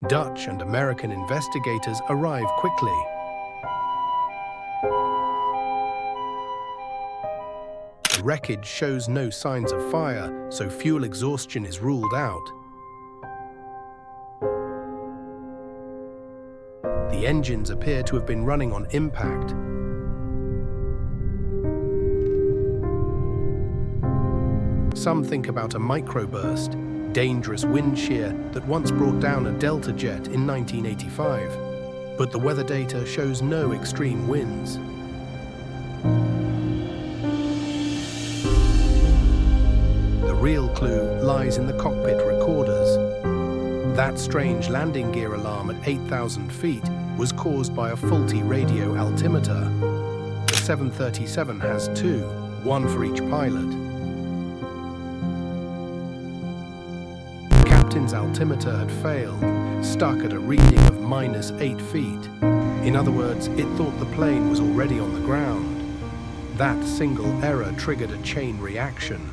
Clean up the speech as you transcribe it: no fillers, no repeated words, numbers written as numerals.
Dutch and American investigators arrive quickly. The wreckage shows no signs of fire, so fuel exhaustion is ruled out. The engines appear to have been running on impact. Some think about a microburst, dangerous wind shear that once brought down a Delta jet in 1985. But the weather data shows no extreme winds. The real clue lies in the cockpit recorders. That strange landing gear alarm at 8,000 feet was caused by a faulty radio altimeter. The 737 has two, one for each pilot. The captain's altimeter had failed, stuck at a reading of -8 feet. In other words, it thought the plane was already on the ground. That single error triggered a chain reaction.